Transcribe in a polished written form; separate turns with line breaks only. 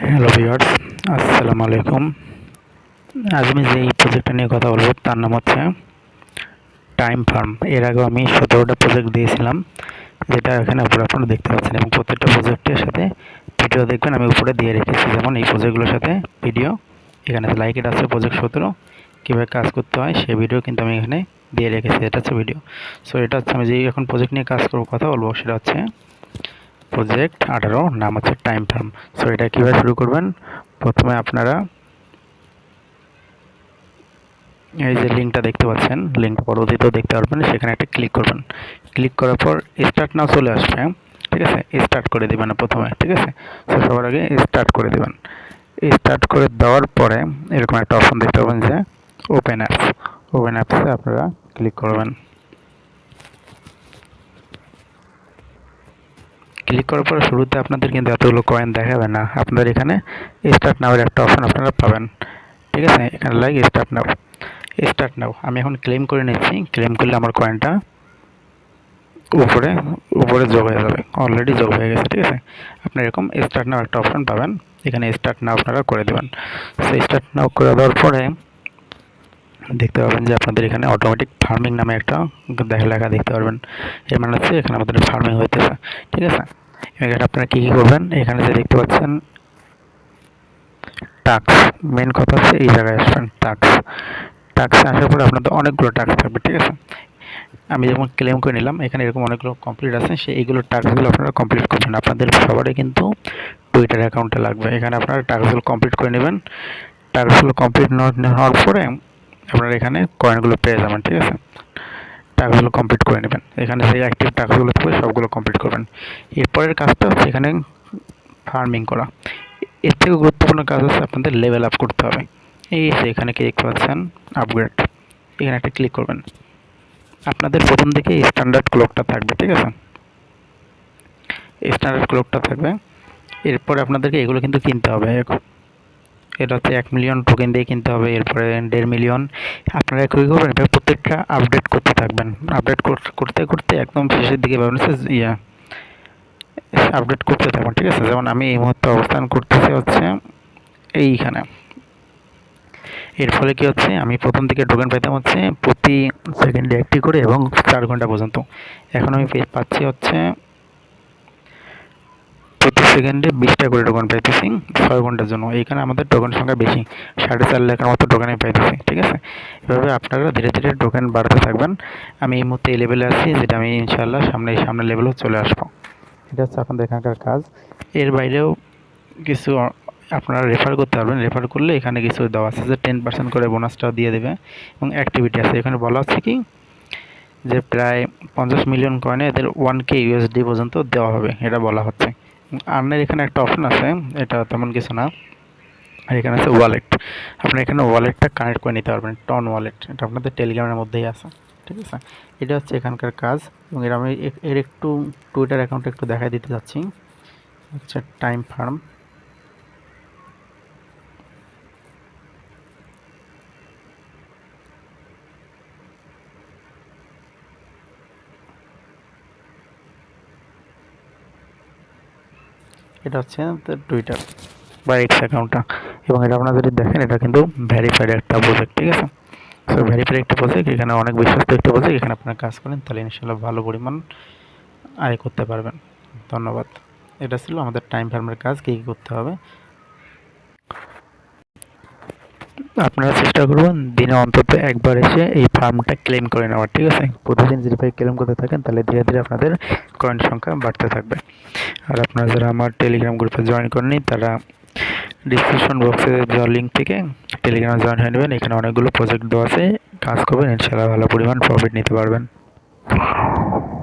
Hello viewers, আসসালামু আলাইকুম। আজ আমি যে প্রজেক্টটা নিয়ে কথা বলবো তার নাম হচ্ছে টাইম ফার্ম। এর আগেও আমি 17টা প্রজেক্ট দিয়েছিলাম, যেটা এখানে উপরে আপনারা দেখতে পাচ্ছেন, এবং প্রত্যেকটা প্রজেক্টের সাথে ভিডিও দেখবেন আমি উপরে দিয়ে রেখেছি। যেমন এই প্রজেক্টগুলোর সাথে ভিডিও, এখানে লাইক এটা আছে প্রজেক্ট 17, কীভাবে কাজ করতে হয় সেই ভিডিও কিন্তু আমি এখানে দিয়ে রেখেছি। এটা হচ্ছে ভিডিও। সো এটা হচ্ছে আমি যে এখন প্রজেক্ট নিয়ে কাজ করবো, কথা বলবো, সেটা হচ্ছে প্রজেক্ট 18, নাম হচ্ছে টাইম ফার্ম। সো এটা কীভাবে শুরু করবেন, প্রথমে আপনারা এই যে লিঙ্কটা দেখতে পাচ্ছেন, লিঙ্ক পরবর্তীতেও দেখতে পারবেন, সেখানে একটা ক্লিক করবেন। ক্লিক করার পর স্টার্ট নাও চলে আসবে, ঠিক আছে। স্টার্ট করে দেবেন প্রথমে, ঠিক আছে। তো সবার আগে স্টার্ট করে দেবেন। স্টার্ট করে দেওয়ার পরে এরকম একটা অপশন দেখতে পাবেন যে ওপেন অ্যাপস। ওপেন অ্যাপসে আপনারা ক্লিক করবেন। ক্লিক করার পরে শুরুতে আপনাদের কিন্তু এতগুলো কয়েন দেখাবে না, আপনাদের এখানে স্টার্ট নাওয়ের একটা অপশন আপনারা পাবেন, ঠিক আছে। এখানে like start now. Start now আমি এখন ক্লেম করে নিচ্ছি। ক্লেম করলে আমার কয়েনটা উপরে উপরে যোগ হয়ে যাবে, অলরেডি যোগ হয়ে গেছে, ঠিক আছে। আপনার এরকম স্টার্ট নাও একটা অপশন পাবেন, এখানে স্টার্ট নাও আপনারা করে দেবেন। সেই স্টার্ট নাও করে দেওয়ার পরে দেখতে পাবেন যে আপনাদের এখানে অটোমেটিক ফার্মিং নামে একটা লেখা দেখতে পারবেন। এর মানে হচ্ছে এখানে আমাদের ফার্মিং হইতেছে, ঠিক আছে। এখানে আপনারা কী কী করবেন, এখানে যে দেখতে পাচ্ছেন টাস্ক, মেন কথা হচ্ছে এই জায়গায় আসবেন। টাস্ক আসার পরে আপনাদের অনেকগুলো টাস্ক থাকবে, ঠিক আছে। আমি যেমন ক্লেম করে নিলাম, এখানে এরকম অনেকগুলো কমপ্লিট আছে, এইগুলো টাস্কগুলো আপনারা কমপ্লিট করবেন। আপনাদের সবারই কিন্তু টুইটার অ্যাকাউন্টে লাগবে। এখানে আপনারা টাস্কগুলো কমপ্লিট করে নেবেন। টাস্কগুলো কমপ্লিট হওয়ার পরে আপনারা এখানে কয়েনগুলো পেয়ে যাবেন, ঠিক আছে। টাস্কগুলো কমপ্লিট করে নেবেন, এখানে যে অ্যাক্টিভ টাস্কগুলো থাকবে সবগুলো কমপ্লিট করবেন। এরপরের কাজটা হচ্ছে এখানে ফার্মিং করা। এর থেকে গুরুত্বপূর্ণ কাজ হচ্ছে আপনাদের লেভেল আপ করতে হবে। এই যে এখানে কি দেখতে পাচ্ছেন আপগ্রেড, এখানে একটা ক্লিক করবেন। আপনাদের প্রথম দিকে স্ট্যান্ডার্ড ক্লকটা থাকবে, ঠিক আছে। স্ট্যান্ডার্ড ক্লকটা থাকবে। এরপরে আপনাদেরকে এগুলো কিন্তু কিনতে হবে। এটা হচ্ছে 1 মিলিয়ন টোকেন দিয়ে কিনতে হবে, এরপরে 1.5 মিলিয়ন। আপনারা কী করবেন, এটা প্রত্যেকটা আপডেট করতে থাকবেন। আপডেট করতে করতে একদম শেষের দিকে পাবেন আপডেট করতে থাকবেন, ঠিক আছে। যেমন আমি এই মুহূর্তে অবস্থান করতেছি হচ্ছে এইখানে। এর ফলে কী হচ্ছে, আমি প্রথম দিকে টোকেন পাইতাম হচ্ছে প্রতি সেকেন্ডে 1টি করে এবং 4 ঘন্টা পর্যন্ত। এখন আমি পাচ্ছি হচ্ছে প্রতি সেকেন্ডে 20টা করে টোকেন পাইতেছি 6 ঘন্টার জন্য। এইখানে আমাদের টোকেন সংখ্যা বেশি, 4.5 লাখের মতো টোকেন আমি পাইতেছি, ঠিক আছে। এভাবে আপনারা ধীরে ধীরে টোকেন বাড়াতে থাকবেন। আমি এই মুহূর্তে এই লেভেলে আছি, যেটা আমি ইনশাআল্লাহ সামনে লেভেলেও চলে আসবো। এটা হচ্ছে আপনাদের এখানকার কাজ। এর বাইরেও কিছু আপনারা রেফার করতে পারবেন। রেফার করলে এখানে কিছু দেওয়া আছে যে 10% করে বোনাসটাও দিয়ে দেবে, এবং অ্যাক্টিভিটি আছে। এখানে বলা হচ্ছে কি যে প্রায় 50 মিলিয়ন কয়েনে এদের 1K USD পর্যন্ত দেওয়া হবে, এটা বলা হচ্ছে। আর্নের এখানে একটা অপশন আছে, এটা তেমন কিছু না। আর এখানে আছে ওয়ালেট, আপনারা এখানে ওয়ালেটটা কানেক্ট করে নিতে পারবেন, টন ওয়ালেট। এটা আপনাদের টেলিগ্রামের মধ্যেই আছে, ঠিক আছে। এটা হচ্ছে এখানকার কাজ। এবং এর আমি এর একটু টুইটার অ্যাকাউন্টে একটু দেখাই দিতে যাচ্ছি, হচ্ছে টাইম ফার্ম। এটা হচ্ছে টুইটার বা এক্স অ্যাকাউন্টটা, এবং এটা আপনারা যদি দেখেন এটা কিন্তু ভেরিফাইড একটা প্রজেক্ট, ঠিক আছে। সো ভেরিফাইড একটা প্রজেক্ট, এখানে অনেক বিশ্বস্ত একটা প্রজেক্ট। এখানে আপনারা কাজ করেন তাহলে ইনশাআল্লাহ ভালো পরিমাণ আয় করতে পারবেন। ধন্যবাদ। এটা ছিল আমাদের টাইম ফার্মের কাজ, কী কী করতে হবে। আপনারা চেষ্টা করবেন দিনে অন্তত একবার এসে এই ফার্মটা ক্লেম করে নেওয়ার, ঠিক আছে। প্রতিদিন যদি ভাই ক্লেম করতে থাকেন তাহলে ধীরে ধীরে আপনাদের কয়েন সংখ্যা বাড়তে থাকবে। আর আপনারা যারা আমার টেলিগ্রাম গ্রুপে জয়েন করেনি, তারা ডিসক্রিপশন বক্সে দেওয়া লিঙ্ক থেকে টেলিগ্রামে জয়েন হয়ে নেবেন। এখানে অনেকগুলো প্রজেক্ট দেওয়া আছে, কাজ করবেন, ইনশাআল্লাহ ভালো পরিমাণ প্রফিট নিতে পারবেন।